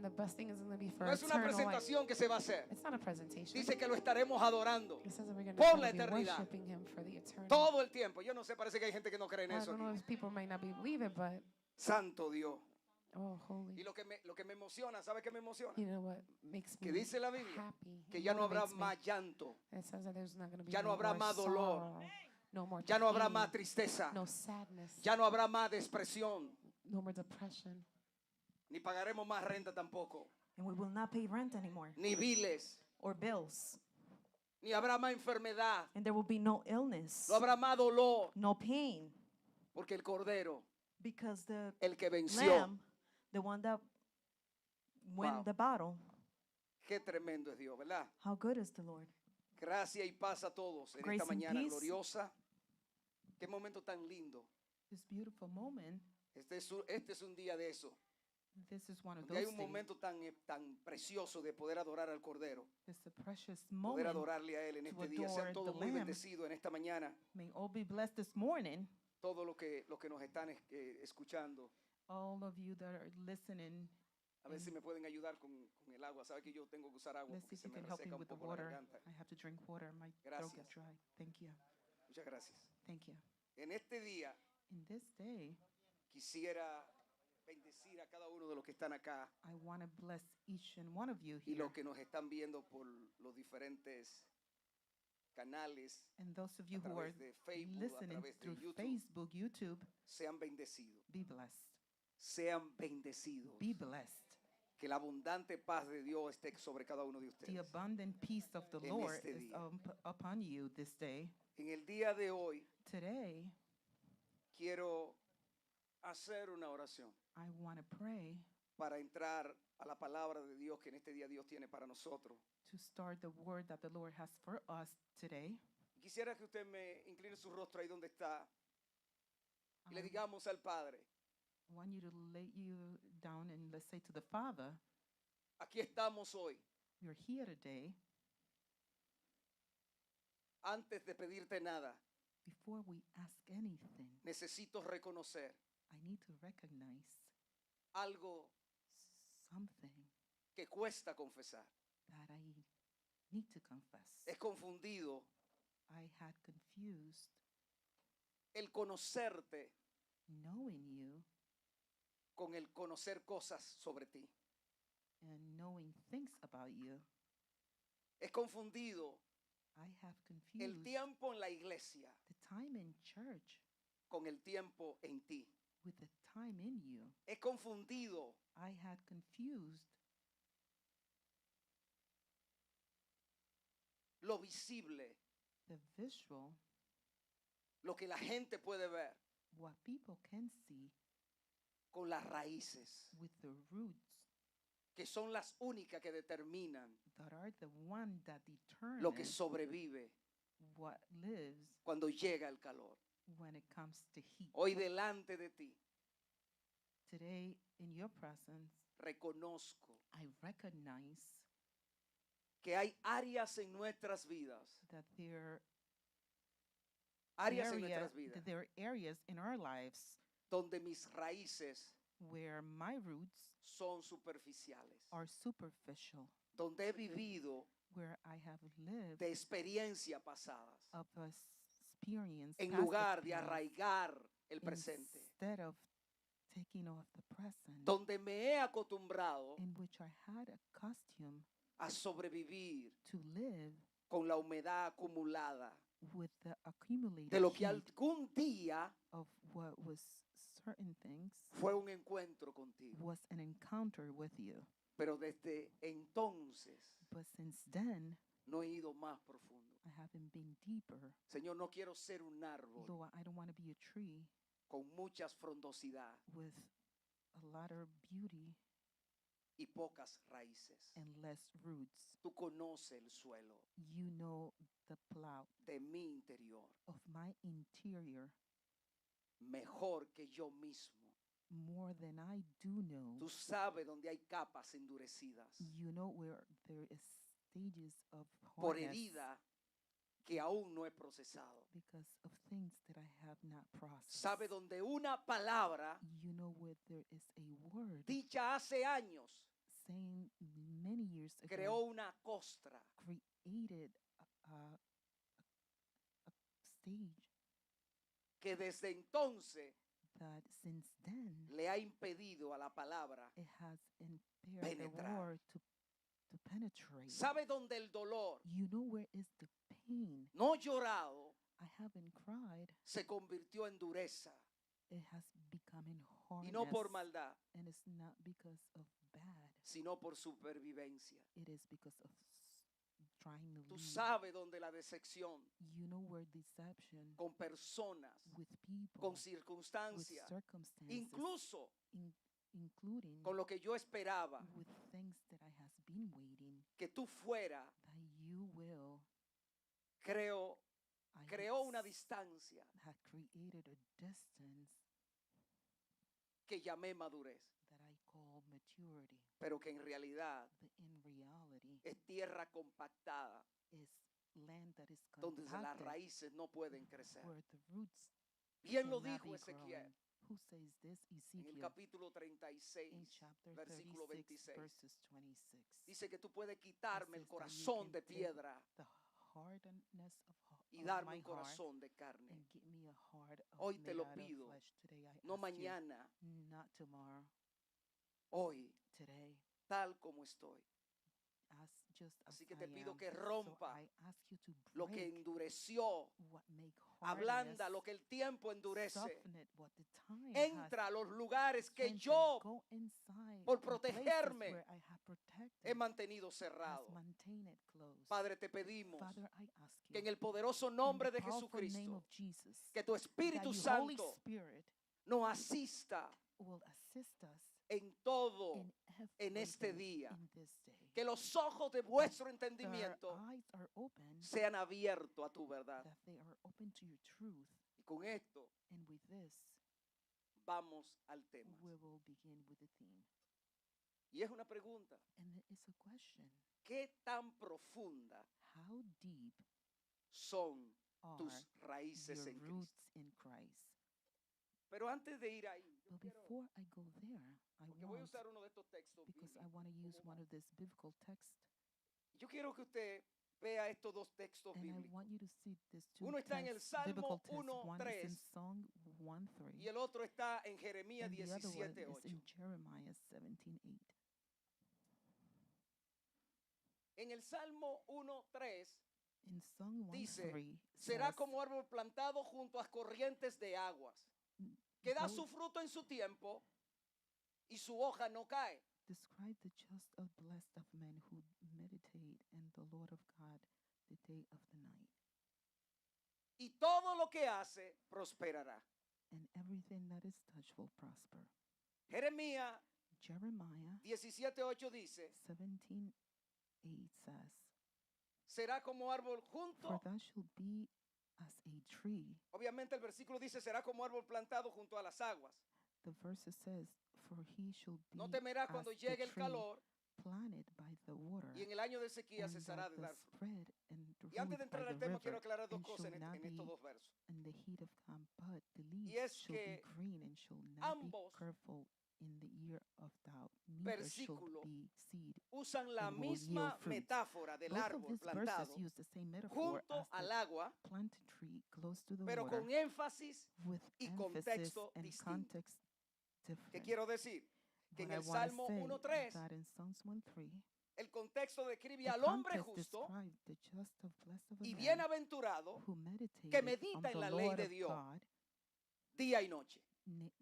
And the best thing is going to be for No es una eternal life. presentación que se va a hacer. It's not a presentation. Dice que lo estaremos adorando It says that we're going por la to be eternidad. worshiping him for the eternity. Todo el tiempo. Yo no sé, parece que hay gente que no cree en I eso don't know aquí. if people might not believe it, but Santo Dios. oh, Y holy. lo que me emociona, ¿sabe qué me emociona? You know what makes Que me dice la Biblia happy? que It ya no habrá motivates me. más llanto, It says that there's not going to be ya no no habrá more más dolor, sorrow, no more ya no habrá pain, más tristeza, no sadness, ya no habrá más depresión, no more depression, ni pagaremos más renta tampoco, And we will not pay rent anymore ni biles, or bills. ni habrá más enfermedad, And there will be no illness, no habrá más dolor, no pain. porque el Cordero, Because the el que venció, lamb, the one that won Wow. the battle, qué tremendo es Dios, ¿verdad? how good is the Lord? Gracia y paz a todos en Grace esta and mañana peace. gloriosa. Qué momento tan lindo. This beautiful moment, Este es un día de eso. this is one of Donde hay those un days. momento tan precioso de poder adorar al Cordero. It's a precious Poder moment. adorarle a Él en to este día. Sean adore todos the muy Lamb. bendecidos en esta mañana. May all be blessed this morning. Todos los que nos están escuchando. All of you that are listening, A ver si me pueden ayudar con el agua. Sabe que yo tengo que usar agua let's porque see if se you me can help me reseca un with the poco la water. garganta. I have to drink water. My throat Gracias. gets dry. Thank you. Muchas gracias. Thank you. En este día In this day, quisiera bendecir a cada uno de los que están acá I want to bless each and one of you y here. los que nos están viendo por los diferentes canales. And those of a you who are través de Facebook, a listening través de through YouTube. Facebook, YouTube, Sean bendecidos. be blessed. Sean bendecidos. Be blessed. Que la abundante paz de Dios esté sobre cada uno de The ustedes. abundant peace of the En Lord este is día. upon you this day. En el día de hoy Today, quiero hacer una oración I want to pray para entrar a la palabra de Dios que en este día Dios tiene para nosotros. to start the word that the Lord has for us today. Quisiera que usted me incline su rostro ahí donde está y le Um, digamos al Padre, I want you to lay you down and let's say to the Father, aquí estamos hoy. we are here today. Antes de pedirte nada, Before we ask anything, necesito reconocer I need to recognize algo something que cuesta confesar. that I need to confess. Es confundido I had confused el conocerte knowing you con el conocer cosas sobre ti. and knowing things about you. Es confundido I have el confused tiempo en la iglesia the time in church con el tiempo en ti. with the time in you. Es confundido I had confused lo visible, the visual, lo que la gente puede ver what people can see, con las raíces, with the roots que son las únicas que determinan that are the one that determine lo que sobrevive what lives cuando llega el calor. when it comes to heat. Hoy delante de ti Today, in your presence, reconozco I recognize que hay áreas en nuestras vidas, that there áreas en nuestras vidas that there are areas in our lives donde mis raíces where my roots son superficiales, are superficial, donde he vivido where I have lived de experiencias pasadas, of experience en past lugar de experience, arraigar el presente, instead of taking off the present, donde me he acostumbrado in which I had a costume a sobrevivir to live con la humedad acumulada with the accumulated de lo que heat algún día of what was certain things fue un encuentro contigo. was an encounter with you. Pero desde entonces But since then, no he ido más profundo. I haven't been deeper. Señor, no quiero ser un árbol Though I don't want to be a tree con mucha frondosidad with a lot of beauty y pocas raíces. and less roots. Tú conoces el suelo You know the plow de mi interior of my interior mejor que yo mismo. more than I do know. Tú sabes dónde hay capas endurecidas You know where there is stages of por hardness herida que aún no he procesado. because of things that I have not processed. Sabe dónde una palabra You know where there is a word dicha hace años saying many years creó ago, una costra created a stage que desde entonces that since then le ha impedido a la palabra. it has impaired the Penetrar. word to penetrate. ¿Sabe dónde el dolor You know where is the pain? no llorado I haven't cried. se convirtió en dureza? It has become in Y no por hardness, maldad, and it's not because of bad. sino por supervivencia. It is because of trying to Tú lead. sabes dónde la decepción You know where deception con personas, with people, con with circunstancias, circumstances, incluso including con lo que yo esperaba with things that I has been waiting, que tú fuera, that you will. I creó una s- distancia had created a distance que llamé madurez, that I call maturity, pero que en realidad but in reality es tierra compactada is land that is donde las compacted, raíces no pueden crecer. where the roots Bien lo cannot dijo be Ezequiel growing. Who says this? en el Ezekiel capítulo in 36, chapter versículo 36, 26. verses 26. Dice que tú puedes quitarme el says that you corazón can de take piedra The hardness y of darme my un heart corazón de carne. and give me a heart of Hoy te made lo out of pido, flesh. Today I no ask mañana, you, not tomorrow, hoy, today, tal como estoy. just as Así que I te pido am. que So rompa I ask you to lo que break endureció, what make ablanda hardness, lo que el tiempo endurece. soften it, what the time Entra a has los lugares que strengthened. yo, Go inside por in places protegerme, where I have protected, he mantenido has cerrado. maintained it closed. Padre, te pedimos Father, I ask que you, en el poderoso in nombre the de powerful name Jesucristo, of Jesus, que tu that Espíritu your Holy Santo Spirit nos asista will assist us en todo in en este everything día. in this day. Que los ojos de vuestro That our entendimiento eyes are open, sean abiertos a tu verdad. that they are open to your truth, Y con esto and with this, vamos al tema. we will begin with the theme. Y es una pregunta. And it is a question. ¿Qué tan profunda How deep son are tus raíces your en Cristo? roots in Christ? Pero antes de ir ahí, yo But quiero, before I go there, porque voy a usar uno de estos textos because I bíblicos want to use como one of this biblical texts, yo quiero que usted vea estos dos textos and I bíblicos. want you to see these two Uno está en el texts, biblical Salmo texts. One is in 1:3 Psalm 1:3, y el otro está en Jeremías and the other one is 17:8. in Jeremiah 17:8. En el Salmo 1:3 In Psalm dice, 1:3 será says, como árbol plantado junto a corrientes de aguas, que da su fruto en su tiempo y su hoja no cae. describe the just of blessed of men who meditate in the Lord of God the day of the night, Y todo lo que hace prosperará. and everything that is touched will prosper. Jeremías Jeremiah 17:8 dice, 17:8 says, será como árbol for junto. thou shalt be as a tree. Obviamente el versículo dice, será como árbol plantado junto a las aguas. The verse says, for he shall be No temerá as cuando the llegue el tree calor planted by the water, y en el año de sequía and cesará that de the dar fruto. spread and the Y antes root de by entrar the al tema, quiero river, aclarar dos and cosas shall en not estos be dos versos. in the heat of come, but the leaves es shall be que green and shall not be ambos careful in the year of doubt, neither shall versículos be seed. Usan la and will misma yield fruit. metáfora del Both of árbol these plantado verses use the same metaphor junto as al the agua, planted tree close to the pero water, con énfasis with y emphasis contexto and distinto. context ¿Qué different. quiero decir? Que What en I el want to Salmo say 1:3 that in Psalms 1:3, el contexto describe the al hombre context justo describes the just of blessed of a y man bienaventurado who meditated que on medita en the la ley Lord de of Dios God día y noche.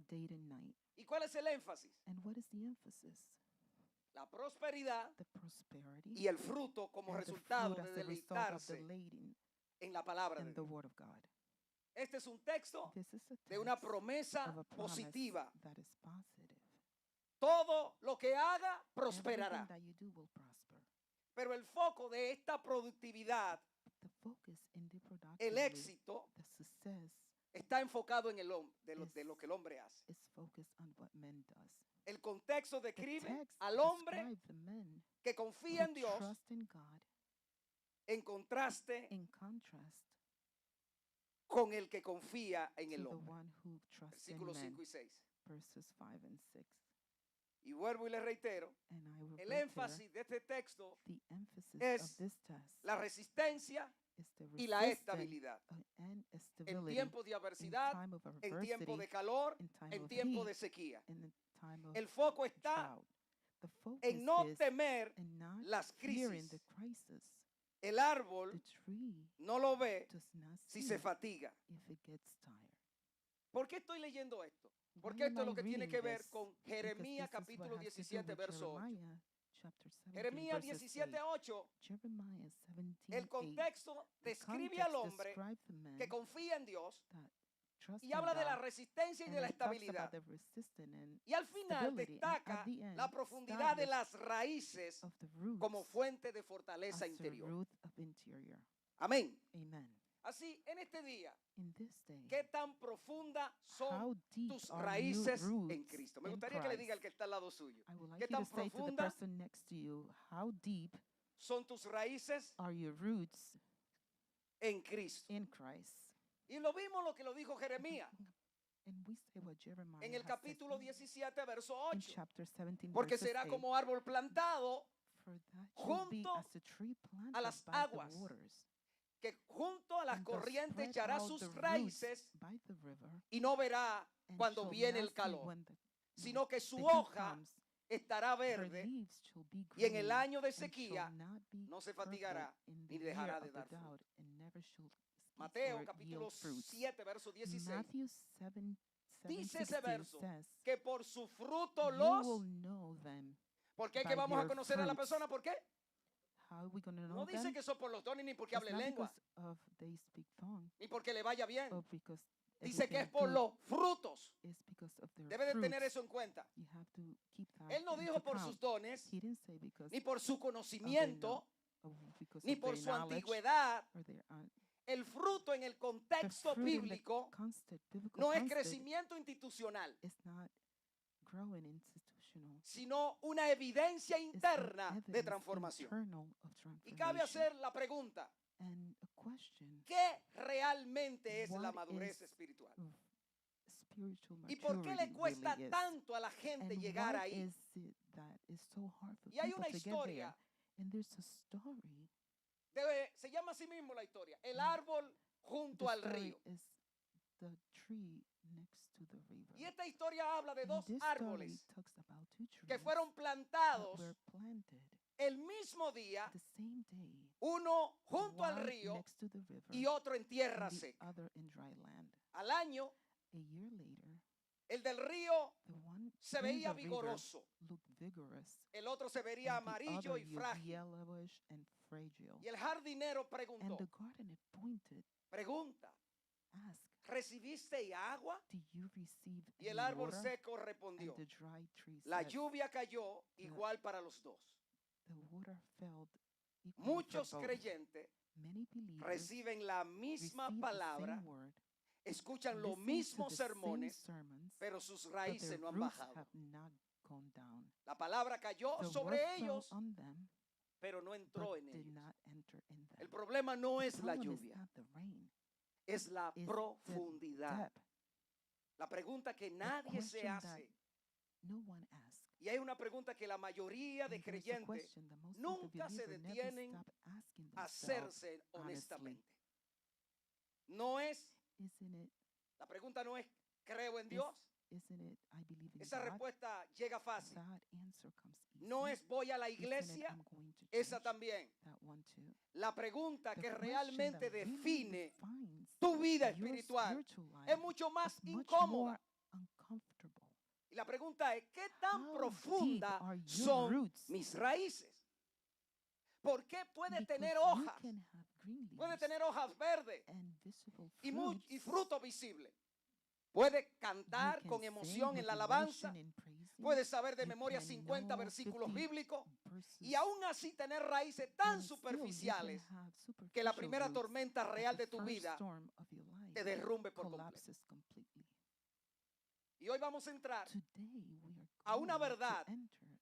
day and night. ¿Y cuál es el énfasis? And what is the emphasis? La prosperidad The prosperity y el fruto como and the resultado fruit de as a result of deleitarse delighting en la palabra de in the Dios. word of God. Este es un texto This is a de una text promesa of a promise positiva. that is positive. Todo lo que haga prosperará. Everything that you do will prosper. Pero el foco de esta productividad, The focus in the el productivity, éxito, the success, está enfocado en de lo que el hombre hace. is focused on what man does. El contexto The describe text al hombre describes the men que confía en who Dios trust in God en contraste in contrast con el que confía en to el the hombre. one who trusts in Versículos men. 5 y 6. Verses 5 and 6. Y vuelvo y le reitero, And I will el reiterate, énfasis de este texto the emphasis es of this test la resistencia is the y la resistance estabilidad. and En stability tiempos de in adversidad, time of en tiempo de adversity, calor, in time en of tiempo heat, de sequía. in the time of El foco está drought. The focus en no is temer in not las fearing crisis. the crisis. El árbol The tree no lo ve does not si see se fatiga. if it gets tired. ¿Por qué estoy leyendo esto? Why Porque esto es am lo I que tiene reading que ver this? con Because Jeremías this is what capítulo has to do 17, with verso 8. Jeremiah chapter 17, Jeremías verses 17, 8. 8, Jeremiah 17, el 8. contexto The describe al context hombre describes the man que confía en Dios that trusts y in habla de la God, resistencia y and de la it talks estabilidad. about the resistance and Y al final stability, and at destaca the end, la profundidad de establish las raíces of the roots como fuente de as fortaleza the interior. root of interior. Amén. Amen. Así, en este día, In this day, ¿qué tan profunda son how deep tus are raíces your roots en Cristo? Me in gustaría que le diga al Christ? que está al lado suyo. I would ¿Qué like you tan to say to the profunda person next to you, how deep son tus raíces are your roots en Cristo? in Christ? Y lo vimos lo que lo dijo Jeremías And we say what Jeremiah en el has said capítulo 17, verso in 8. chapter 17, Porque verses será 8. como árbol plantado For that shall be junto as a tree a planted las by aguas, the waters, que junto a las and does corrientes spread echará out sus the roots raíces by the river, y no verá and cuando shall viene not el see calor, when the sino que su the heat hoja comes. estará Her verde leaves shall be y en green, el año de and shall sequía not be no se purple fatigará in ni the dejará year de of the dar fruto. drought, and never shall cease Mateo or capítulo yield fruits. 7, verso 16. Matthew 7, Dice ese 16 verso says, que por su fruto you los... will know them. ¿Por qué by que vamos a their conocer a la fruits. persona? ¿Por qué? How are we going to know No dice them? que son por los dones ni porque It's hable not lengua, because of they speak tongue, ni porque le vaya bien. or because Dice que everything es por good. los frutos. It's because of their Debe de tener fruits. eso en cuenta. You have to keep that Él no into dijo por count. sus dones, He didn't say because ni por su of their conocimiento, because ni of por their su knowledge antigüedad. or their El fruto en el the contexto fruit in the bíblico biblical no es context crecimiento institucional, is not growing institutional. sino una evidencia It's an interna de evidence transformación. internal of Y cabe transformation. hacer la pregunta, And a question, ¿qué realmente es la What madurez is espiritual? of spiritual ¿Y por qué le maturity cuesta really is. tanto a la gente And llegar what ahí? is it that is so hard for Y hay people una to get there? historia, And there's a story. se llama así mismo la historia, el árbol junto The al story río. is the tree next to the river. Y esta historia habla de And dos this story árboles talks about two trees que fueron that plantados were planted el mismo día, the same day, uno junto al one río next to the river y otro en tierra and the seca. other in dry land. Al año, A year later, el del río the one se in veía the river vigoroso, looked vigorous, el otro se vería and the amarillo other y frágil. yellowish and fragile. Y el jardinero And preguntó, the gardener pointed, pregunta, asked, ¿recibiste agua? "Do you receive Y el any árbol water?" seco And respondió, the dry tree la said, lluvia cayó igual para los dos. "The water fell equally for Muchos both." creyentes Many believers reciben la misma receive the palabra, same word, escuchan los listen to mismos the same sermones, sermons, pero sus but raíces their no han roots bajado. have not gone down. La palabra cayó The word sobre fell ellos, on them, pero no entró but en did ellos. not enter in them. El problema no The es la problem is lluvia, not the rain, es la it's the profundidad. depth. La pregunta que The nadie se question that hace, no one asks. y hay una pregunta que la mayoría de And there's a creyentes question that most of the nunca se believers never detienen stop asking a themselves, hacerse honestly. honestamente. No es, Isn't it, la pregunta no es, ¿creo en Dios? isn't it, I believe in Esa God? respuesta llega fácil. That answer comes easy. No es, voy a la Isn't it, iglesia, I'm going to esa church? también. That one too. La pregunta The que question realmente that really define defines tu vida your espiritual spiritual es life mucho más is much incómoda. more uncomfortable. Y la pregunta es, ¿qué tan How profunda deep are your son roots? mis raíces? ¿Por qué puede Because tener you hojas? can have green Puede leaves tener hojas verdes and visible y, fruits. y fruto visible. Puede You cantar can con sing emoción en with la alabanza. emotion in praising. Puede saber de You memoria can 50 know versículos 50 bíblicos verses, y aún así tener raíces tan and still you can superficiales have que la superficial primera roots tormenta that real the de tu first vida storm of your life te derrumbe por completo. collapses completely. Y hoy vamos a entrar Today we are a una going verdad to enter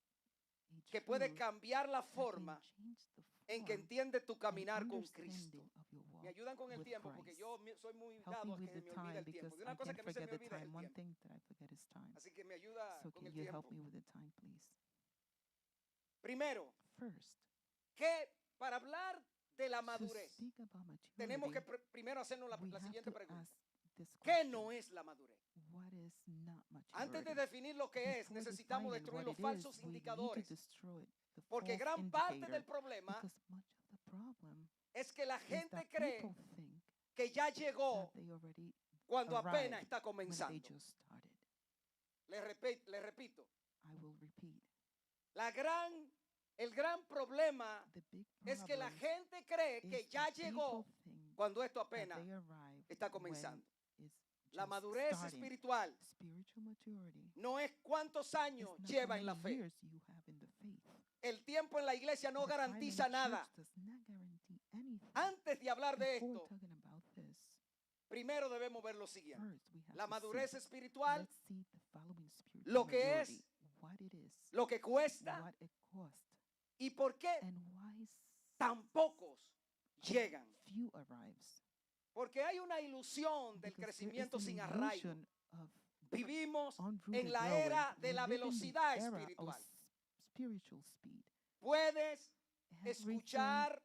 a que puede truth cambiar la that can forma change the en que form entiende tu and caminar con Cristo. understanding of your walk Me ayudan con el with tiempo porque Christ. yo soy muy Help dado me a que with se the me olvide time el tiempo. because De una I cosa can't que a mí se me forget the olvida es time. el One tiempo. thing that I forget is time. Así que me ayuda So con can el you help tiempo. me with the time, please? Primero, First, que para hablar de la to madurez, speak about tenemos que maturity, primero hacernos we la have siguiente to pregunta. ask this ¿Qué question. no es la madurez? What is not Antes de maturity? definir lo que es, Before necesitamos defining destruir what los it falsos is, we need to indicadores. destroy the Porque false gran parte indicator, del problema because much of the problem es que la is gente that cree people think que ya that llegó they already cuando apenas arrived está when they comenzando. just started. Le repito, I will repeat. el gran problema The big es que la problem gente cree is que ya that llegó people think cuando esto that apenas they arrived está when comenzando. it's La just madurez starting. espiritual Spiritual maturity no es cuántos is años not how lleva en la many fe. years you have in the faith. El tiempo en la iglesia no The time in garantiza nada. church does not guarantee anything. Antes de hablar de Before esto, talking about this, primero debemos ver lo siguiente. first we have La to madurez see. espiritual, Let's see the following spiritual lo que maturity. es, What it is, lo que cuesta what it costs, y por qué and why tan pocos llegan. few arrives. Porque hay una ilusión del Because there is crecimiento an sin arraigo. illusion of Vivimos unrooted en la growing. era de We la live in the velocidad era of espiritual. spiritual speed. Puedes Everything escuchar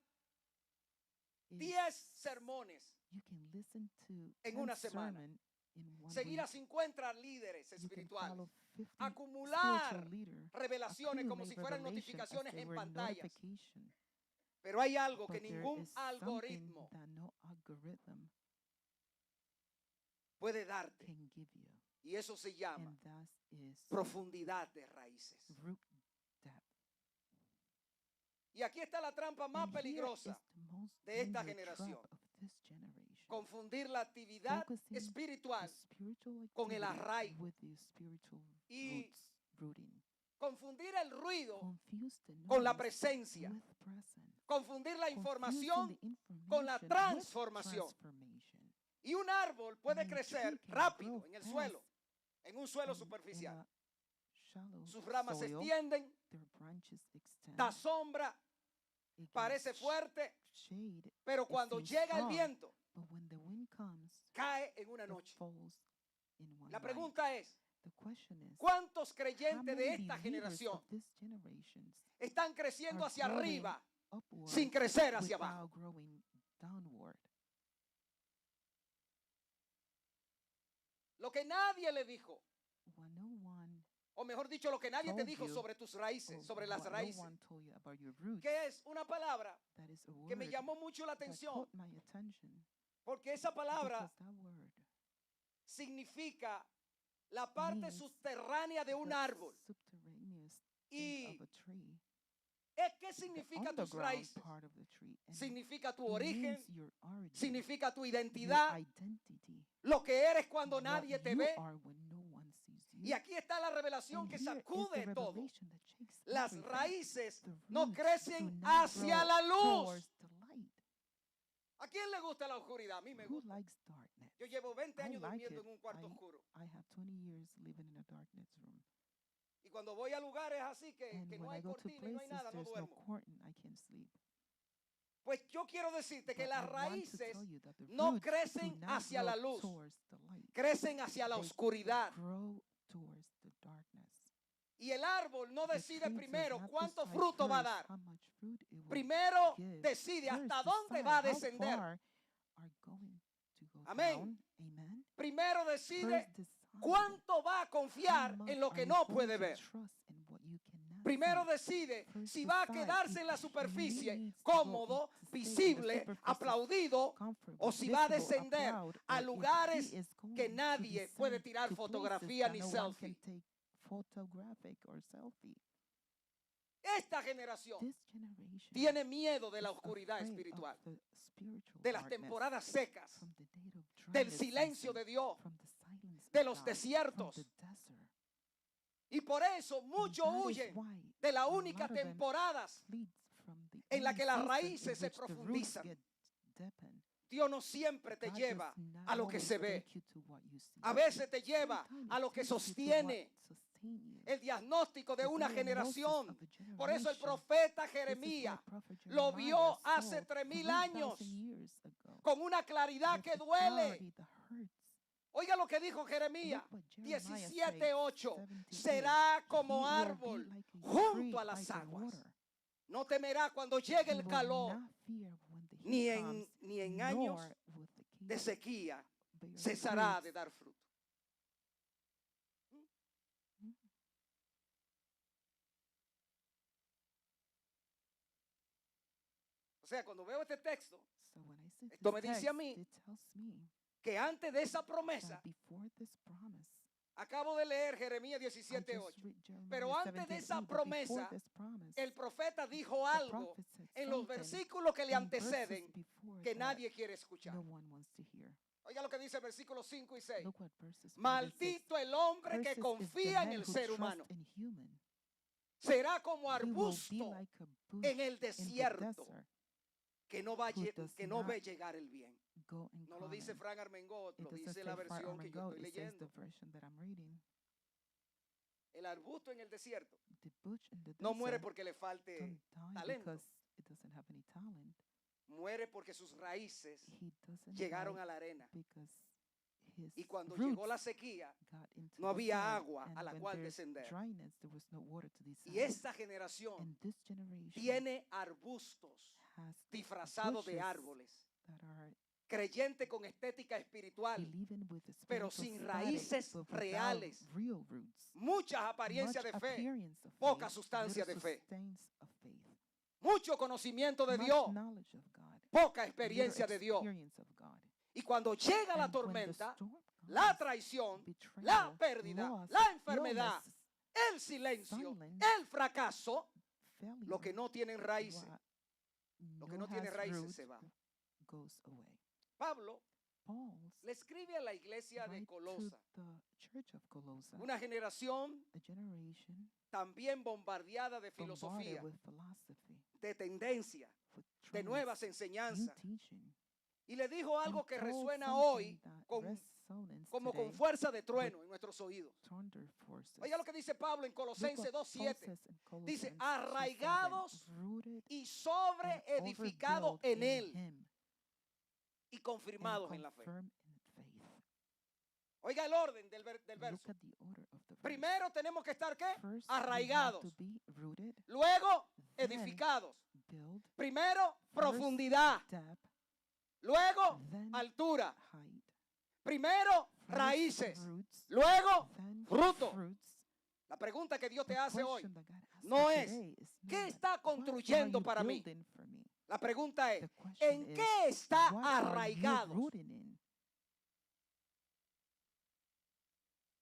is- 10 sermones, you can listen to en 10 una semana. sermon in one seguir a week. 50 líderes You can espirituales, follow 50 acumular spiritual leader, revelaciones como si accumulate fueran revelation as notificaciones they en were pantallas. notification. Pero hay algo que But there ningún is something algoritmo that no algorithm puede darte. can give you, Y eso se llama and that is profundidad de raíces. root depth. Y aquí está la trampa más And here peligrosa is the most de esta dangerous generación. trap of this generation. Confundir la actividad Focusing espiritual, the spiritual con el activity arraigo. with the spiritual Y rooting. confundir el ruido Confuse the con la noise presencia, with presence. confundir la Confusing información the information con la with transformación. transformation. Y un árbol puede And a crecer tree can rápido grow en el fast suelo, en un suelo in superficial. a shallow Sus ramas se soil. extienden, Their branches extend. da sombra, It gives parece fuerte, shade, pero it cuando seems llega el strong, viento, but when the wind comes, cae en una it noche. falls in one La night. pregunta es, The question is, ¿cuántos how creyentes de many esta believers generación of this generations están creciendo are hacia growing arriba upward sin crecer hacia abajo? without growing downward? Lo que nadie le dijo, When no one, o mejor dicho, lo que nadie te told dijo you, sobre tus or raíces, sobre las what raíces, no one told you about your roots, que es una palabra that is a word que me llamó mucho la that atención, caught my attention, porque esa palabra because that word significa la parte means subterránea de un the árbol. subterraneous Y thing of a tree, ¿qué the significa tus underground raíces? part of the tree, and Significa tu it origen, means your origin, significa tu your identidad, identity, lo que eres cuando what nadie te you ve. are when no one sees you. Y aquí está la revelación And que here is the sacude todo. revelation that shakes Las everything. raíces The no roots crecen do not hacia grow la luz. towards the light. ¿A quién le gusta la oscuridad? A mí me Who gusta. likes darkness? Yo llevo 20 I años like durmiendo it. en un cuarto oscuro. I have 20 years living in a darkness room. Y cuando voy a lugares así que And no when I hay go to cortina y no hay places, nada, no there's no duermo. curtain, I can't sleep. Pues yo quiero decirte que But las I want to raíces tell you that the no roots do crecen not hacia grow la luz, towards the light. crecen hacia la They oscuridad. grow towards the darkness. Y el árbol no The decide tree does primero not cuánto decide fruto va a first dar. how much fruit it will Primero give. decide First hasta dónde decide va a how descender. far are going to go Amén. down. Amen. Primero decide First decide cuánto va a how confiar much en lo are que you no going puede to ver. trust in what you cannot Primero see. decide First si va a decide quedarse en la if he superficie needs to cómodo, to stay in the visible, superficie, aplaudido, comfortable, o si va a visible, descender applaud, a or if lugares he is going que to nadie puede descend tirar to places fotografía that ni no one can selfie. take photographic or selfie. Esta generación This generation tiene miedo de la is oscuridad afraid of espiritual, the spiritual de las darkness, temporadas secas, from the date of del dryness silencio season, de Dios, from the silence de of los God, desiertos. from the desert. Y por eso And muchos that is huyen why de la a única lot of them temporadas flees from the en la only que las season raíces in se which the roots profundizan. get deepened. Dios no siempre te God lleva does not a lo que always se ve. take you to what you see. A veces te lleva Sometimes a it lo que takes you to what sostiene. sustains contain you. el diagnóstico de The una diagnosis generación. of a Por eso el generation. profeta This is why Jeremías prophet lo Jeremiah vio saw hace 3,000 años 3,000 years ago con una claridad with que the duele. clarity that hurts. Oiga lo que dijo Jeremías Look what Jeremiah said, 17:8. 17:8. Será como He will be árbol like a junto tree a las by the aguas. water. No temerá cuando llegue He el will calor, not fear when the heat ni comes, en años nor will the de heat sequía bear cesará fruits. de dar fruto. O sea, cuando veo este texto, So when I see esto this me dice text, a mí it tells me que antes de esa promesa, that before this promise, acabo de leer Jeremías I just 17:8. read Jeremiah Pero antes de 17:8, esa but before promesa, this promise, el profeta dijo the algo prophet said en los something versículos que le in verses anteceden before que that nadie quiere escuchar. no one wants to hear. Oiga lo que dice el versículo 5 y 6. Look what verses 5 and 6. Maldito el hombre que Curses is the confía en man el who ser trusts humano. in human. Será como He will be arbusto like a bush en el in the desierto desert que no ve llegar el bien. go and No lo dice come. Frank Armengot, It lo doesn't dice say la Far versión que yo Armageddon, estoy it says the leyendo. version that I'm reading. El arbusto en el desierto The bush in the no muere desert porque le falte don't die talento. because it doesn't have any talent. Muere porque sus raíces He doesn't llegaron die a la arena. because his Y cuando roots llegó la sequía, got into no the había sand, agua and a la when cual there's descender. dryness, there was no water to descend. Y esta generación And this generation tiene arbustos has disfrazados de bushes árboles, that are creyente con estética espiritual, believing with the pero spiritual sin status, raíces but without reales, real roots. muchas apariencias Much de fe, appearance of poca faith, sustancia little de fe, substance of faith. mucho conocimiento de Much Dios, knowledge of God, poca little experiencia de Dios. experience of God. Y cuando llega la And when the tormenta, storm la comes, traición, betrayal, la pérdida, loss, la enfermedad, illness, el silencio, silence, el fracaso, failure, lo que no tienen raíces, what lo que no tiene has raíces roots se va. goes away. Pablo Paul le escribe a la iglesia de write to Colosa, the church of Colossae, una generación a generation también bombardeada de bombarded filosofía, with philosophy, de tendencia, with de trends, nuevas new enseñanzas. teaching, Y le dijo algo and que told resuena something hoy that con, resonates como con today fuerza de trueno en nuestros oídos. thunder forces. Oiga lo que dice Pablo en Look Colosenses what Paul 2:7. says in Dice, Colossians 2:7, arraigados rooted y and sobreedificados overbuilt en in él him y and confirmados en la fe. confirmed in faith. Oiga el orden del Look verso. at the order of the verse. Primero tenemos que estar ¿qué? First, we have to Arraigados. be rooted, Luego, then edificados. build, Primero, first, profundidad. depth, Luego, then altura. height, Primero, first, raíces. roots, Luego, then fruto. fruits. La pregunta que Dios te The hace hoy question that God asks no you es, today is ¿qué not, está what construyendo are you para mí? building for me? La pregunta es, The question ¿en is, qué está what are you arraigado? rooted in?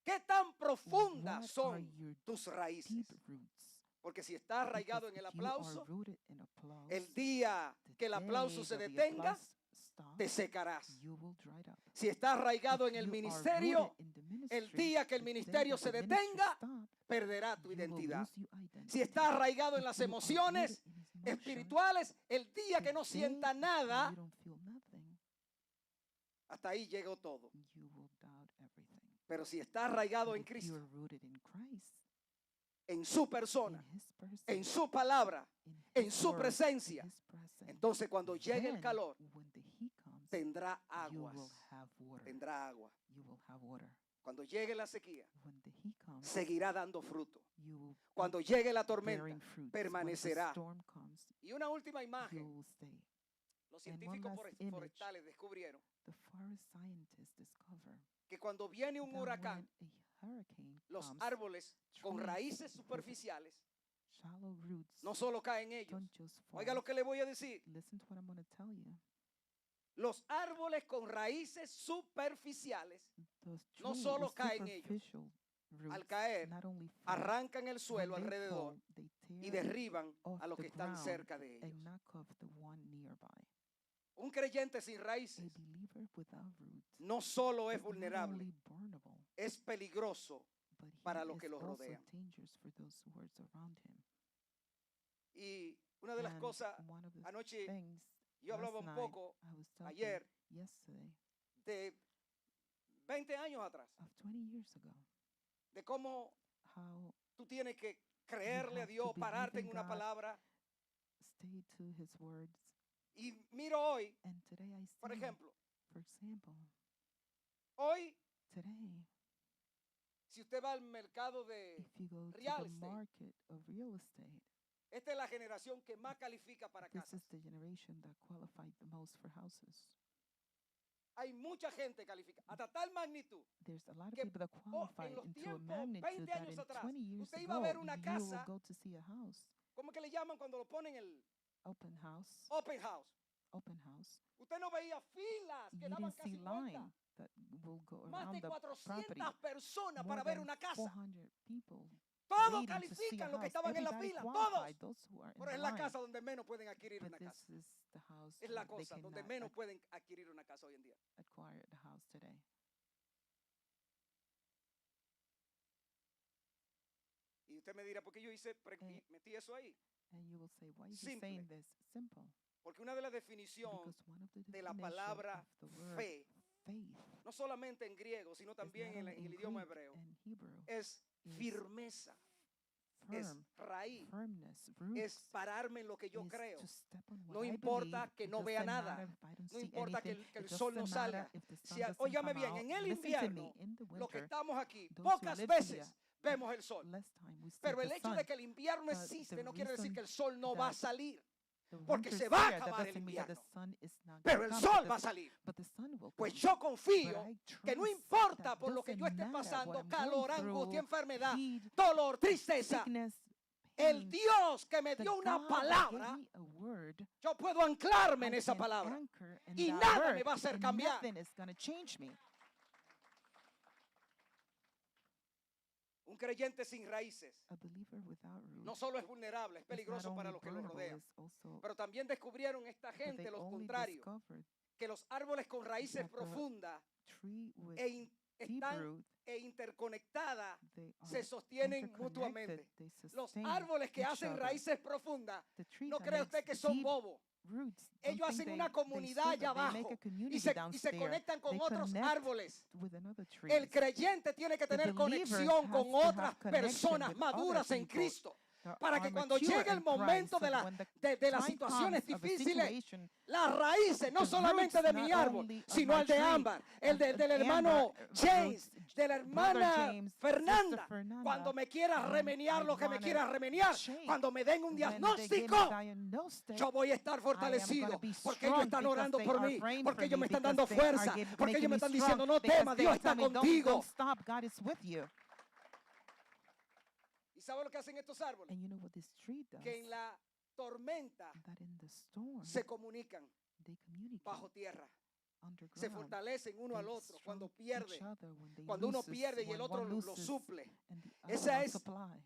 ¿Qué tan profundas What son are your tus deep raíces? roots? Porque si estás arraigado Because en el if you are aplauso, rooted in applause, el día the que el aplauso day se that the detenga, applause stops, te secarás. you will dry up. Si estás arraigado If en el you are ministerio, rooted in the ministry, el día que el the day ministerio that se the ministry detenga, stop, perderá tu you will identidad. lose your identity. Si estás arraigado en If las you are emociones rooted in his motion, espirituales, el día the que no day sienta you nada, don't feel nothing, hasta ahí llegó todo. you will doubt everything. Pero si estás arraigado But en if you Cristo, are rooted in Christ, en su in persona, his person, en su palabra, in en his su word, in presencia, his presence, entonces cuando llegue el then calor, when the heat comes, tendrá you will aguas. have water. Tendrá agua. You will have water. Cuando llegue la sequía, When the heat comes, seguirá dando fruto. you will be Cuando llegue la bearing tormenta, fruits. When the permanecerá. storm comes, Y una última you imagen. will stay. Los And one científicos last image. forestales descubrieron The forest scientists discover que cuando viene un that huracán, when a hurricane los comes, árboles con trees raíces with superficiales shallow roots no solo caen ellos. don't just fall. Oiga lo que le voy a decir. Listen to what I'm going to tell you. Los árboles con raíces superficiales Those no trees solo with caen ellos. superficial roots Al caer, not only fall, arrancan el suelo when they alrededor fall, they y tear derriban off a los the que están ground cerca de and ellos. knock off the one nearby. Un creyente sin A raíces believer without roots no solo es is not vulnerable, only vulnerable, es peligroso but he para los is que lo also rodean. dangerous for those who are around him. Y una de las And cosas, one of the anoche things yo hablaba last un night, poco I was talking ayer yesterday de 20 años atrás, of 20 years ago, de cómo how Tú tienes que creerle a have to Dios, believe pararte in en una God. palabra. stay to his words. Y miro hoy, And today I por see, ejemplo, for example, hoy, today, si usted va al mercado de if you go to real the estate, market of real estate, esta es la generación que más califica para this casas. is the generation that qualified the most for houses. Hay mucha gente calificada, hasta tal magnitud. There's a lot of Que, people that qualify en los into a tiempos, magnitude 20 that años in atrás, 20 years usted iba a ver una you casa, will go to see a house, ¿cómo que le llaman cuando lo ponen el open house, open house? open house. Usted no veía filas que You daban didn't see casi vuelta. line that will go Más around de the 400 property. personas More para ver than una casa. 400 people Todos waiting to see a califican los que house. estaban en la Everybody fila, qualified, todos. those who are in Pero the es la line. casa donde menos pueden adquirir But una this casa. is the house Es la where they cosa donde cannot menos pueden adquirir una casa hoy en día. acquire the house today. Y usted me dirá, ¿por qué yo y metí eso ahí? And you will say, why is he Simple. saying this? Simple. Porque una de las definiciones Because one of the de la definition palabra of the word fe, faith no solamente en griego, sino is también not en, only en el in idioma Greek hebreo, and Hebrew, es is firmeza, es firm, raíz, firmness, es roots, pararme en lo que yo is creo. to step on what No I importa believe. que It no vea doesn't nada. matter if I don't No see importa que anything. el It sol no doesn't matter salga. if the sun Si, doesn't óigame come bien, out. en el Listen to me, invierno, in the los que winter, estamos aquí, those who pocas live veces here, vemos el sol. less time we see Pero el the hecho sun. de que el invierno But existe the no quiere decir reason que el sol no va a that salir. The Porque winter's se va a here, that acabar el doesn't mean that the invierno. sun is not Pero gonna el come, sol but va a the- salir. but the sun will Pues come. yo But confío I que no trust importa that por lo que yo doesn't esté matter what pasando, I'm calor, going angustia, through, enfermedad, heat, dolor, tristeza. sickness, El pain, Dios que me the dio una God that palabra, gave me a word, yo puedo anclarme en I esa can palabra. anchor in Y that nada word, me va a hacer and cambiar. nothing is going to change me. Un creyente sin raíces A believer without roots no solo es vulnerable, es is not peligroso para only los que lo vulnerable, rodean. is also Pero también descubrieron esta that they gente, los only contrarios, discovered que los árboles con raíces that the profundas tree with deep están root, interconectadas, they se are sostienen interconnected, mutuamente. they Los sustain árboles que each hacen other. raíces profundas, The tree no that cree usted makes que son deep bobos. roots, don't Ellos think hacen they- una they comunidad stupid. allá They make abajo a community y se downstairs. conectan con They otros connect árboles. with another tree. El creyente tiene que The tener believer conexión has con to have otras connection personas with maduras other en people Cristo. that Para are que cuando mature llegue el in Christ, momento so de, that when the de las time situaciones comes of a difíciles, situation, las raíces, no the solamente roots de not mi árbol, only of sino my el de tree, Ámbar, el of del Amber, hermano James, roots, de la Brother hermana James, Sister Fernanda. Fernanda, Cuando me quiera when remeniar I lo que me wanna quiera remeniar, shake, cuando me den un when they give me diagnóstico, diagnostic, yo voy a estar I am gonna fortalecido be porque ellos strong están because orando they por are mí, praying porque for ellos me, me están because dando they are fuerza, porque making ellos me me están strong, diciendo no because temas, they Dios are está telling me, contigo. don't stop, God is with you. ¿Y sabe lo que hacen estos árboles? And you know what this tree does? Que en la tormenta That in the storm, se comunican they communicate bajo tierra, se underground. fortalecen uno al They otro cuando strong each pierde, other when they cuando uno loses, pierde y el when otro one lo loses suple. and the other Esa one es- supply.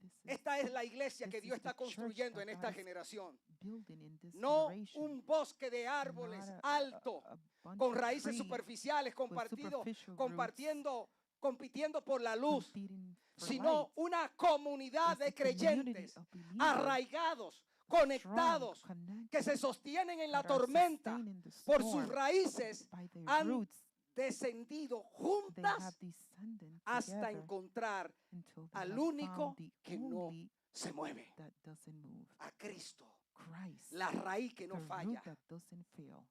This is Esta es la iglesia que This Dios is the está church construyendo that en God esta is generación. building in this No generation. un bosque de árboles Not alto, a bunch con of raíces trees superficiales, with compartido, superficial compartiendo, compitiendo por la luz, competing for sino light. una comunidad It's a de community creyentes of believers, arraigados, strong, conectados, connected, que se sostienen en la that are tormenta sustained in the por sus storm raíces, by their han roots. descendido They juntas have descended hasta together encontrar until they al have único found the que no only se mueve, that doesn't move. a Cristo, Christ, la raíz que no the root falla. that doesn't fail.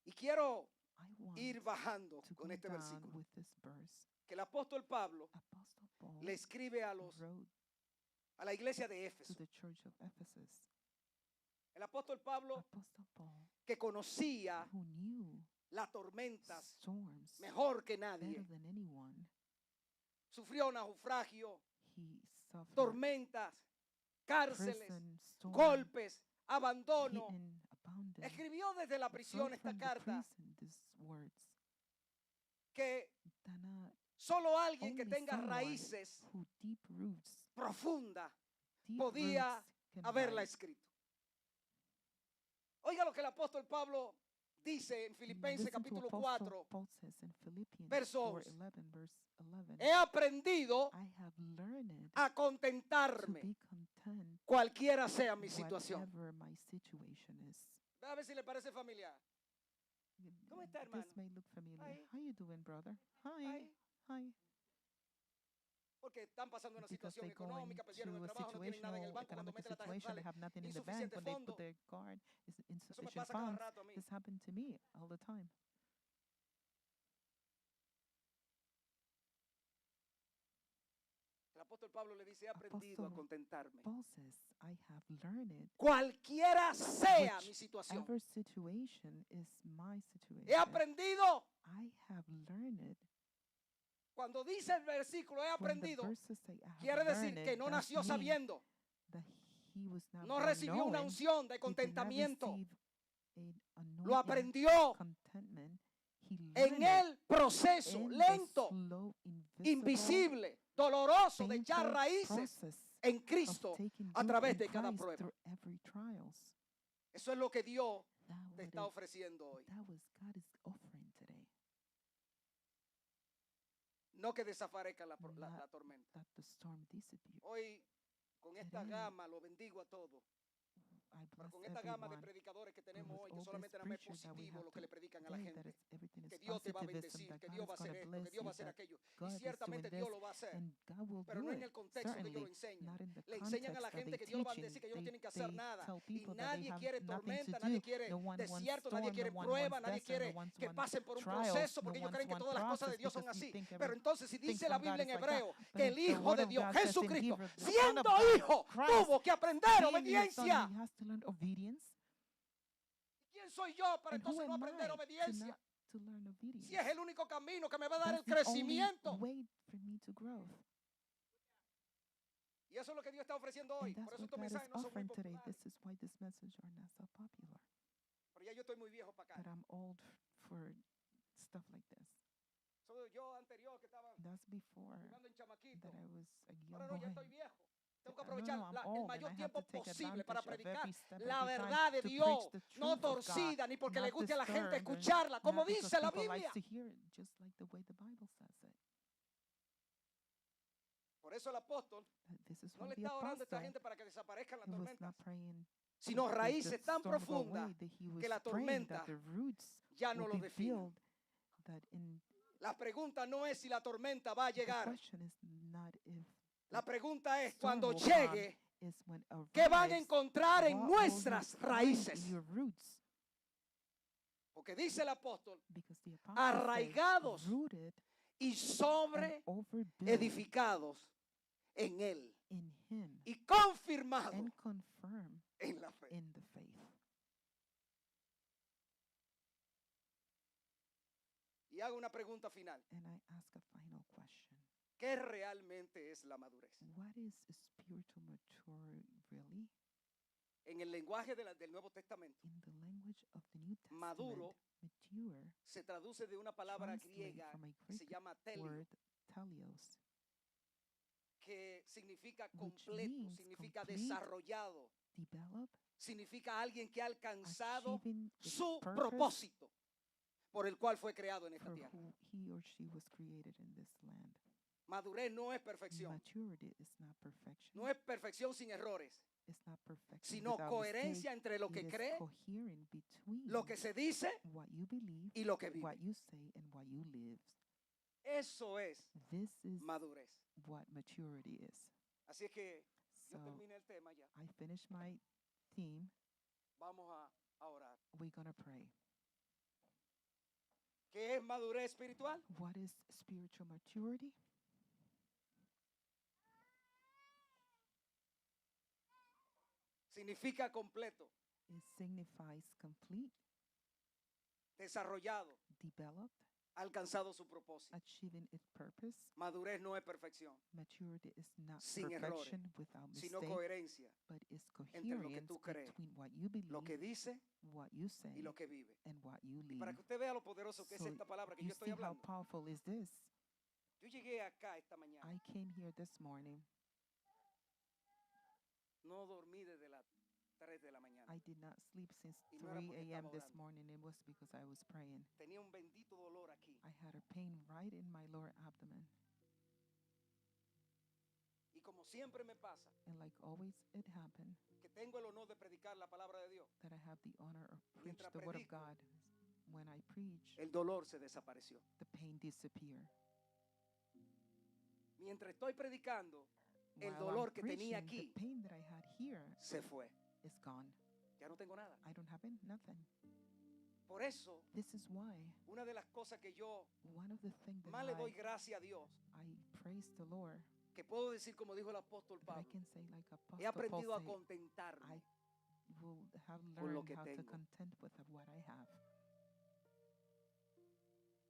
Y quiero I want ir bajando to con go este down versículo, with this verse. que el apóstol Pablo Apostle Paul le escribe a wrote la iglesia de to Éfeso. the church of Ephesus. El apóstol Pablo, Apostle Paul, que conocía who knew las tormentas storms mejor que better nadie, than anyone, sufrió naufragio, he suffered tormentas, cárceles, prison, storm, golpes, abandono. hidden, abandoned. Escribió desde la Wrote prisión esta from the carta prison these words. que That solo alguien que only tenga someone raíces who deep roots, profundas deep podía roots can haberla write. escrito. Oiga lo que el apóstol Pablo dice en Filipenses Listen to capítulo Apostle 4. Paul says in Philippians verso 4:11, verse 11, He aprendido I have learned a to contentarme be content cualquiera sea mi situación. whatever my situation is. A ver si le parece familiar. ¿Cómo está, hermano? This may look familiar. Hi. How you doing, brother? Hi. Hi. Hi. Porque están pasando una because situación they go económica, perdieron el into a trabajo, no tienen nada en el situational banco. Cuando economic meten la tarjeta situation, they sale have nothing in the bank. insuficiente When they fondo. put their card, is Eso me insufficient pasa cada funds. rato a mí. This happened to me all the time. El apóstol Pablo le dice, he aprendido a Apostle contentarme. Paul says, I have learned Cualquiera sea mi situación. whichever situation is my situation. He aprendido. I have learned. Cuando dice el versículo, he When the aprendido, verses say, I have quiere decir learned que it, no that nació means sabiendo. that he was not No born recibió una knowing. unción de He did not contentamiento. receive an Lo anointing aprendió contentment. He en learned el proceso in the lento, slow, invisible, invisible, doloroso de echar painful raíces process en of Cristo taking a root través in de cada Christ prueba. through every trials. Eso es lo que Dios That te what está it- ofreciendo hoy. that was God is offering today. No que desaparezca la tormenta. That the storm disappear. Hoy, con esta Today, gama, lo bendigo a todos. I Pero bless con esta gama de everyone. predicadores que But tenemos with hoy, que all solamente this nada más es preacher that we positivo have lo que le predican a la today, that gente. everything Que is Dios te va a positivism, bendecir, that que God Dios is va a hacer going to esto, bless que Dios va a you, hacer that aquello. Y God is ciertamente doing Dios this, lo va a hacer. and God will Pero do no en it, el contexto que ellos lo certainly, enseñan. not in the Le enseñan a la context that gente they que Dios lo va a teaching. bendecir, que ellos no They, tienen que hacer they nada. tell Y people that they nadie have quiere nothing to tormenta, do. nadie quiere No one wants desierto, storm, nadie quiere no one prueba, wants nadie desert, no quiere one que wants pasen por un trials, proceso, no porque ellos one creen que wants todas las cosas de process Dios son because you así. think Pero entonces si things dice la from God Biblia is en like that. hebreo But que if el the Hijo word de of Dios, God says in Jesucristo, Hebrew, the Son siendo of God, hijo, Christ, tuvo que aprender being his son, obediencia. he has to learn obedience. ¿Quién soy yo para And who entonces no am aprender I to obediencia? not to learn obedience? Si es el único camino que me va a dar el That's the only crecimiento. way for me to grow. Y eso es lo que Dios está ofreciendo hoy. And that's Por eso what estos God is mensajes no son muy offering today. populares. This is why this message are not so popular. Pero ya yo estoy muy viejo para But acá. I'm old for stuff like this. So, yo anterior que estaba That's before jugando en chamaquito. that I was a young Ahora no, ya boy. estoy viejo. Tengo que No, aprovechar I'm old el and mayor I have tiempo to take posible para advantage of predicar every step, la every time verdad de to Dios, preach the no truth of God, torcida ni porque le not guste a la gente disturbed, escucharla, como not because dice la people Biblia. likes to hear it, just like the way the Bible says it. Por eso el apóstol This is no from le the está orando a esta apostle. gente para que desaparezcan las He was tormentas, not praying sino that raíces the tan storm go away, profundas that he was que la praying tormenta that the roots ya no will lo be definan. filled, that in La pregunta no es si la tormenta va a the llegar. question is not if La pregunta es storm cuando will llegue, come, is when ¿qué van a arrives, encontrar en what will you nuestras find in raíces? your roots? Porque dice el apóstol, Because the apostle arraigados says, rooted y and sobre overbuilt edificados en él in him y confirmados and confirm en la fe. in the faith. Y hago una pregunta final. And I ask a final question. ¿Qué realmente es la madurez? What is spiritual maturity really? En el lenguaje del Nuevo Testamento, In the language of the New Testament, Maduro mature se traduce de una palabra translate griega from a que se Greek llama telio, word telios, que significa which completo, means significa complete, desarrollado, develop, significa alguien que ha alcanzado achieving its su purpose propósito por el cual fue creado en esta for tierra. who he or she was created in this land. Madurez no es perfección, Maturity is not perfection. no es perfección sin errores, It's not perfection sino without coherencia mistake. entre lo It que is cree, coherent between lo que se dice what you believe, y lo que what vive. you say, and what you live. Eso es This is madurez. what maturity is. Así es que yo So terminé el tema ya. I finished my theme. Vamos a orar. We're going to pray. ¿Qué es madurez espiritual? What is spiritual maturity? Significa completo, It signifies complete, desarrollado, developed, alcanzado su propósito. achieving its purpose. Madurez no es perfección, Maturity is not Sin errores, perfection without sino mistake, coherencia, but is lo que coherence tú crees, between what you lo que believe, dice what you say, y lo que vive. and what you Y para live. que usted vea lo poderoso que es So esta palabra que you yo estoy see how hablando. powerful is this? Yo llegué acá esta mañana, I came here this morning. no dormí desde las 3 de la mañana. I did not sleep since Y no era 3 porque a.m. estaba this orando. morning. It was because I was praying. Tenía un bendito dolor aquí. I had a pain right in my lower abdomen. Y como siempre me pasa, And like always, it happened que tengo el honor de predicar la palabra de Dios, that I have the honor of preach Mientras the word of predico, God. When I preach, el dolor se desapareció. the pain disappear. Mientras estoy predicando, el while dolor I'm que tenía preaching, aquí the pain that I had here se fue. is gone. Ya no tengo nada. I don't have nothing. Por eso, This is why una de las cosas que yo one of the things that más le doy gracias a Dios, I praise the Lord, que puedo decir como dijo el apóstol that I Pablo, can say like he Apostle Paul aprendido a said, contentarme I will have con lo learned que how to tengo. content with what I have.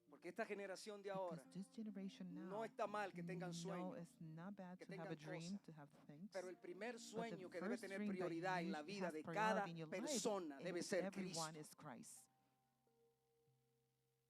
Porque esta generación de Because ahora this generation now, no está mal que tengan no, sueños, it's not bad que to have a tengan dream, cosas, to have things. pero el primer But the sueño que debe first tener dream that prioridad en la you vida has de priority cada in your life persona in debe ser everyone Cristo. is Christ.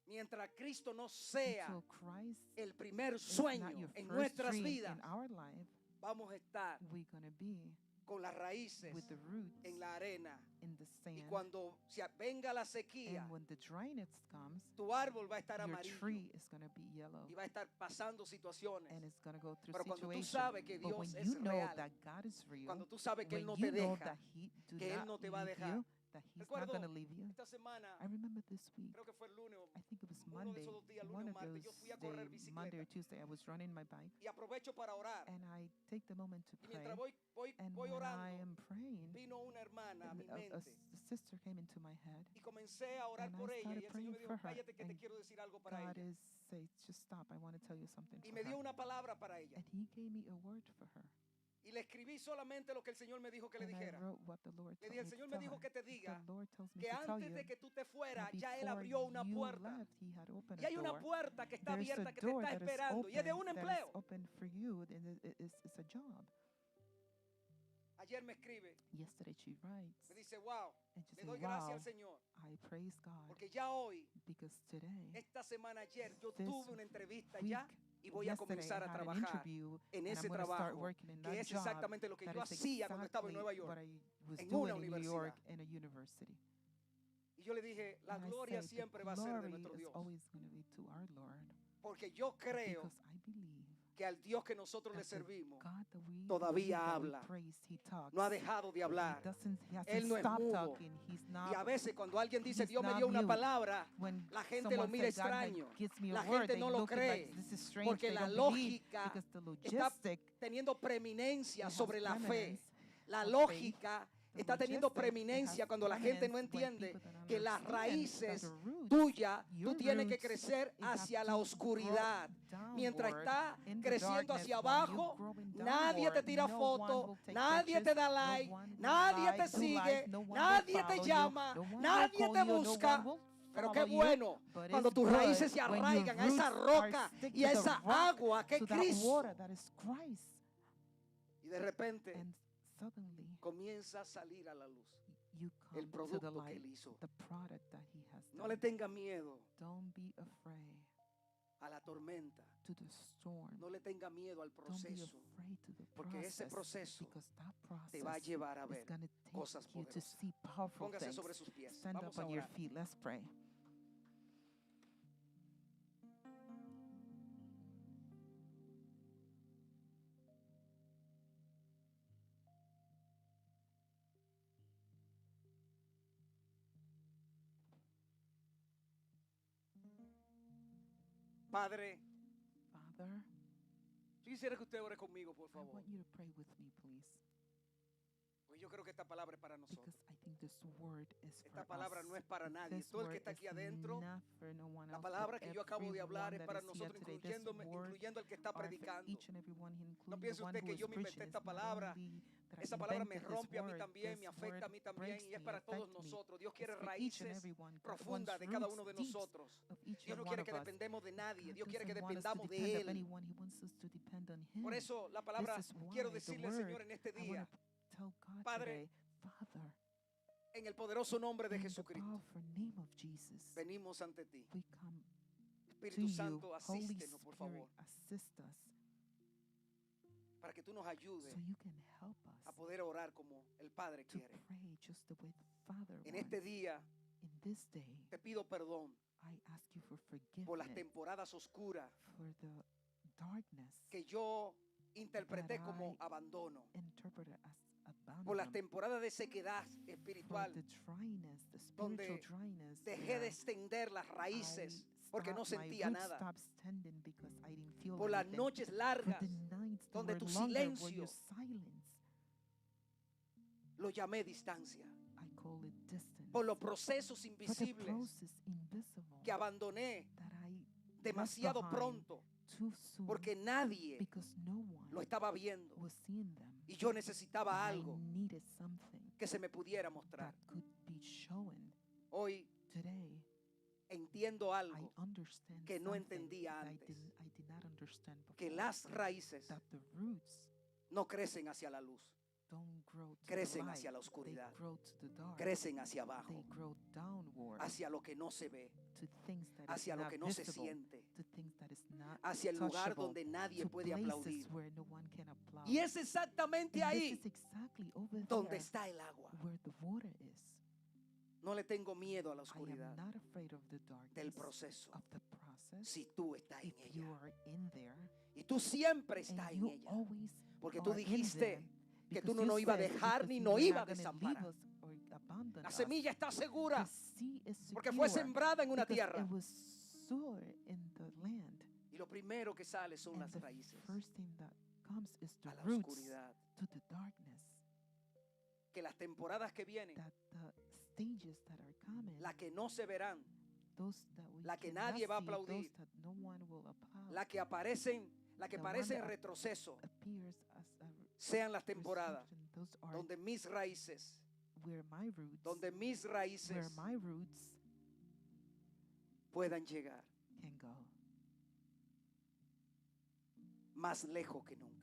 Mientras Cristo no sea Until Christ el primer is sueño not your en first nuestras dream vidas, in our life, vamos a estar we're going to be con las raíces with the roots en la arena. in the Y sand. cuando venga la sequía, And when the dryness comes, tu árbol va a estar your amarillo tree is going to be yellow y va a estar pasando situaciones. and it's going to go through Pero cuando tú situations. sabes que But when Dios you es know real, that God is real, cuando tú sabes que Él when no you te know deja, that He do que Él not no te va a leave dejar. you, that He's not Recuerdo going to leave you. esta semana, I remember this week, creo que fue el lunes, I think it was uno de Monday, esos dos días, one lunes o of martes, those yo fui a correr days, Monday or bicicleta Tuesday, I was running my bike y aprovecho para orar. and I take the moment to Y pray. mientras And voy when I orando, am praying, vino una hermana a and mi mente a sister came into my head. y comencé a orar And I por ella y started el Señor praying me dijo, for her, cállate que te and quiero decir algo para God ella. is say, just stop. I want to tell you something Y for me dio her. una palabra para ella. And He gave me a word for her. Y le escribí solamente lo que el Señor me dijo que le And I dijera. wrote what the Lord Le told dije, el me to Señor me tell dijo her. que te diga The Lord tells me que to tell antes you de que tú te that fueras, ya Él before abrió una you puerta. left, He had opened Y hay a una door. puerta que está There's a abierta que te door está that is esperando. Y es de un open, that is empleo. open for you, and it's a job. Ayer me escribe, Yesterday she writes, me dice, wow, and she le said, doy gracias wow, al Señor. I praise God, Porque ya hoy, because today, esta semana ayer, yo this tuve una entrevista week, ya y voy a yesterday comenzar I a had an trabajar interview, en and ese I'm going to start trabajo, working in que that es job. exactamente lo que That yo is hacía cuando estaba en exactly Nueva York, what I was en doing una in New universidad. York in a university. Y yo le dije, la And I gloria say, siempre the va a ser de glory nuestro is Dios. always going to be to our Lord. Porque yo creo Because I believe que al Dios que nosotros le that the servimos God that we todavía believe, that we habla. praise, He talks. no ha dejado de hablar. He hasn't Él no es stopped mudo. talking. He's not. Y a veces cuando alguien dice he's Dios me not dio una mute. palabra, When la gente lo someone mira says God had- extraño. gives me a La word, gente they no lo look at cree. like, this is strange. Porque They la don't believe lógica because the está logistic teniendo preeminencia it has sobre la fe. preeminence La of lógica the está teniendo logistic, it preeminencia has cuando la gente no preeminence when entiende people don't que las understand that raíces the roots, tuyas, tú your tienes que roots, crecer you have hacia to la grow oscuridad. Mientras downward está in the creciendo darkness. hacia When abajo, you're growing nadie te downward, tira no one foto, will take nadie te pictures, da no like, one will nadie te do sigue, like, no one will nadie te follow you, llama, no one will nadie call te you, no busca. one will Pero follow qué you, bueno but cuando it's tus good raíces se when your arraigan a esa roots roca are stick y to a the esa rock, agua que to es that Cristo. water that is Christ. Y de repente And suddenly comienza a salir a la luz you el come to the producto que light, Él hizo. the product that He has No le done. tenga miedo Don't be afraid a la tormenta. to the storm. No le tenga miedo al Don't be proceso. afraid to the Porque ese process, proceso because that process te va a llevar a is ver going to take cosas you to poderosas. see powerful Póngase things. sobre sus pies. Stand Vamos up a on your orar. feet. Let's pray. Padre, Father, yo quisiera que usted ore conmigo, por I favor. want you to pray with me, please, Porque yo creo que esta palabra es para nosotros. because I think this word is Esta for palabra us. no es para nadie. This Todo el que word está aquí is adentro, not for no one la else, palabra but que yo acabo de hablar everyone es that para is here nosotros, today. This word incluyendo el que está are for predicando. each and every one, No including piense the one usted who que is yo me inventé preaching. esta It's not palabra. only that I Esa palabra me invented this rompe a mí word, también, this me afecta a word mí también breaks y es me, para todos affects me. nosotros. Dios It's quiere for each and raíces every one. God profundas wants de cada roots uno de deep nosotros. of each Dios and no one quiere of que us. dependamos de nadie. God Dios quiere que doesn't want us to dependamos depend de on Él. anyone. He wants us to depend on Him. Por eso la palabra, This is quiero why the decirle, word, Señor, en este I día, want to tell God Padre, today, Father, en el poderoso nombre de in the Jesucristo, powerful name of Jesus, venimos ante ti. we come to Espíritu you. Santo, Holy asístenos, por favor, Spirit, assist us para que tú nos ayudes so you can help a us poder orar como el Padre to quiere. pray just the way the Father En wants. este día In this day, te pido perdón I ask you for por las forgiveness temporadas oscuras for the darkness que yo interpreté that como I abandono, interpreted as por las abandonment, temporadas de sequedad for espiritual, the dryness, the spiritual donde dryness, dejé de where extender las I raíces Porque no stopped, my sentía roots nada. stopped standing because I didn't feel Por las anything. noches For largas the nights that donde were tu longer, where silencio your silence, lo llamé distancia. I call it distance. Por los procesos For the invisibles process invisible que abandoné that I demasiado left behind pronto. too soon Porque nadie because no one lo estaba viendo. was seeing them. Y yo necesitaba And algo I needed something que se me pudiera mostrar. that could be shown. Hoy Today, entiendo I algo. understand que no something entendía that antes. I did not understand before. Que las raíces That the roots no crecen hacia la luz. don't grow to Crecen the light, hacia la they oscuridad. grow to the dark. Crecen hacia They abajo. grow downward Hacia lo que no se ve. to things that is Hacia lo not que no se visible, siente. to things that is not Hacia el lugar touchable, donde nadie to puede places aplaudir. where no one can applaud. Y es exactamente And ahí this is exactly over donde there está el agua. where the water is. No le tengo miedo a la I am oscuridad not afraid of the del darkness, proceso. of the process. Si tú estás en If you ella. are in there, Y tú siempre estás and en you ella. always Porque tú are in dijiste there, que because tú no you nos ibas a said dejar because ni you nos were ibas a not gonna leave desamparar. us or abandon La us. semilla está segura The seed is porque fue secure sembrada en una because tierra. it was sown in the land. Y lo primero que sale son And las the raíces first thing that comes is the a la roots oscuridad. to the darkness. Que las temporadas que vienen, That the stages that are coming, las que no se verán, those that we la que cannot nadie va a see, aplaudir, those that no one will applaud, las que aparecen, las que The one parecen that retroceso, appears as a sean las temporadas restriction, those are donde mis raíces, where my roots, donde mis where raíces my roots puedan llegar can go más lejos que nunca.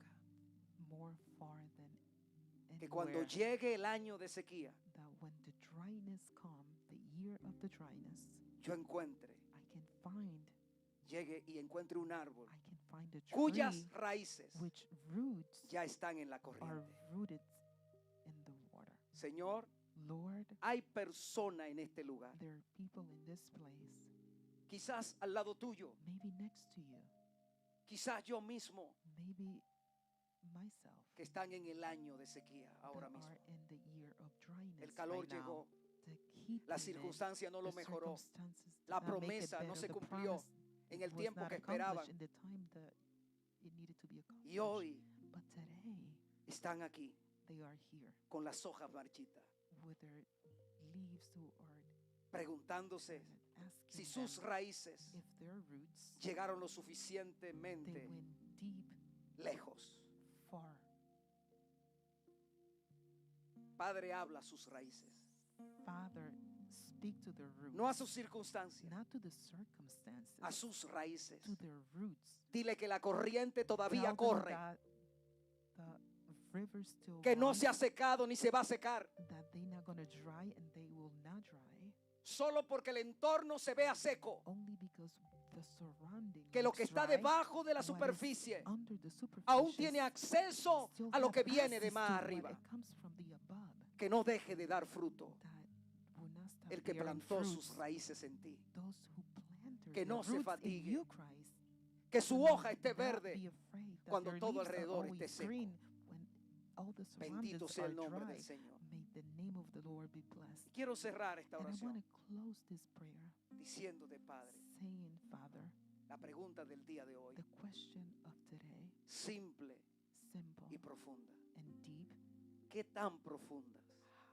more far than Que cuando anywhere. llegue el año de sequía, That when the dryness come, the year of the dryness, yo encuentre, I can find, llegue y encuentre un árbol I can find a cuyas tree raíces which roots ya están en la are corriente. rooted in the water. Señor, Lord, hay personas en este lugar, there are people in this place, quizás al lado tuyo, maybe next to you, quizás yo mismo, maybe myself, que están en el año de sequía ahora that mismo. are in the year of dryness El calor right now. llegó, The heat la came in, circunstancia no lo the mejoró, circumstances did la not make it promesa no better, se the cumplió promise en el was tiempo not que accomplished esperaban. in the time that it needed to be accomplished. Y hoy But today, están aquí they are here con las hojas marchitas, with their leaves who are preguntándose asking si sus them raíces if their roots, llegaron lo they suficientemente went deep, lejos. far. Padre, habla a sus raíces, Father, speak to their roots. no a sus circunstancias, Not to the circumstances, a sus raíces. to their roots. Dile que la corriente Tell todavía them corre, that the river still que no runs, se ha secado ni se va a secar, that they're not going to dry and they will not dry, solo porque el entorno se vea seco, only because the surrounding que lo looks que está dry, debajo de la what is superficie under the aún superficie tiene acceso still a lo have que viene de access más to what arriba. it comes from the above, Que no deje de dar fruto that will not stop el que bearing plantó fruits. sus raíces en ti. Those who planted Que their no se roots fatigue, in you, Christ, Que su will hoja esté not be verde afraid that cuando their todo leaves are alrededor always esté seco. green when all the Bendito surroundings sea are el nombre dry. del Señor. May the name of the Lord be blessed. Quiero cerrar esta And I want oración to close this prayer diciéndote, Padre, saying, Father, la pregunta del día de hoy, the question of today, simple simple y profunda. and deep, ¿Qué tan profundas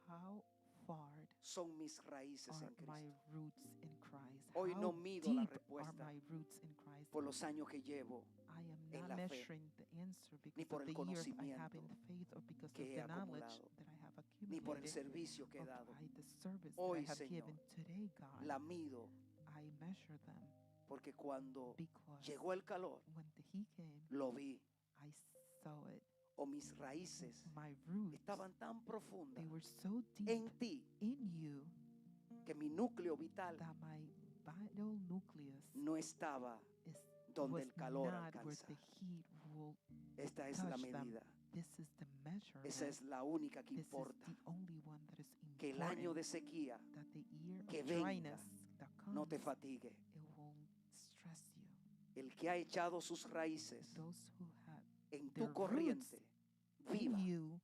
how far son mis raíces are en my Cristo? roots in Christ? Hoy How no mido la deep are respuesta my roots in Christ? Por los años que llevo, I am en not la fe, measuring the answer ni because por of el the years I have in conocimiento faith or because of que he the knowledge acumulado, that I have ni por el accumulated servicio que he or dado. by the service Hoy, that I have given. Señor, Today, God, La mido I measure them porque cuando because llegó el calor, when the heat came, lo vi. I saw it. O mis raíces My roots, estaban tan profundas they were so deep en ti in you que mi núcleo vital that my vital nucleus no estaba is donde was el calor not where alcanza. the heat will Esta es la touch them. medida. This is the measurement. Esa es la única que This is importa. the only one that is Que el año important. de sequía That the year que of venga dryness that comes, no te fatigue. it won't stress you. El que ha echado sus raíces Those who have en their tu corriente, in viva, you,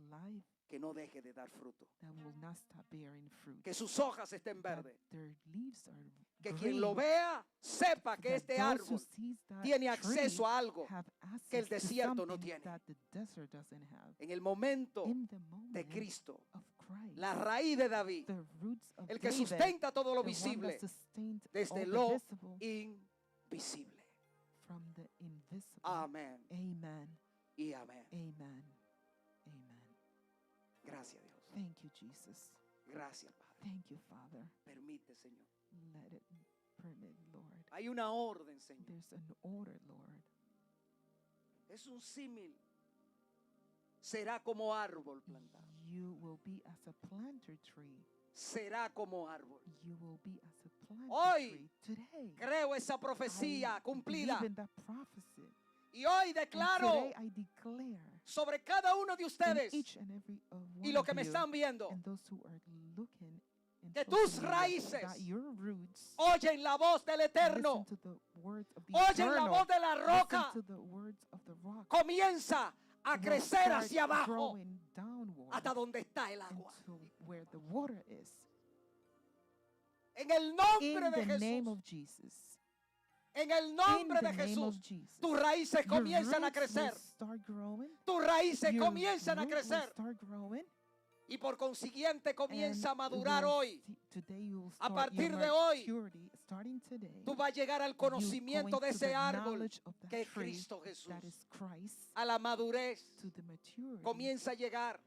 life que no deje de dar fruto, that will not stop bearing fruit. que sus hojas estén That verdes, their leaves are que green, quien lo vea sepa que that este those who árbol sees that tiene tree acceso a algo have que el access to desierto no something tiene. that the desert doesn't have. En el momento In the de moment Cristo, of Christ, la raíz de David, the roots of el que David, sustenta todo lo the one visible that sustained desde all the lo visible invisible. from the invisible. Amén Amen. y amén. Amen. Amen. Gracias, Dios. Thank you, Jesus. Gracias, Padre. Thank you, Father. Permite, Señor. Let it permit, Lord. Hay una orden, Señor. There's an order, Lord. Es un símil. Será como árbol plantado. You will be as a planter tree. Será como árbol. You will be as a planter Hoy tree. Today, creo esa profecía I cumplida. believe in that prophecy. Y hoy And declaro today I declare sobre cada uno de in ustedes each and every one y los of que me you están viendo and those who are looking in que social tus media, raíces that your roots oyen la voz del Eterno, listen to the words of the oyen la eternal, voz de la roca, listen to the words of the rock, comienza a will crecer start hacia abajo growing downward hasta donde está el agua. into where the water is. En el In nombre de the name Jesús, of Jesus. en el In nombre the de name of Jesús, Jesus. tus raíces Your comienzan a roots will crecer. start growing. Tus raíces Your comienzan a root will crecer start growing. y por consiguiente comienza a And madurar will hoy. Today you will A start partir your de hoy, maturity, starting today. Tú vas a llegar al you're conocimiento going de to ese the árbol knowledge of that que es tree Cristo Jesús. that is Christ, A la madurez to the maturity. comienza a llegar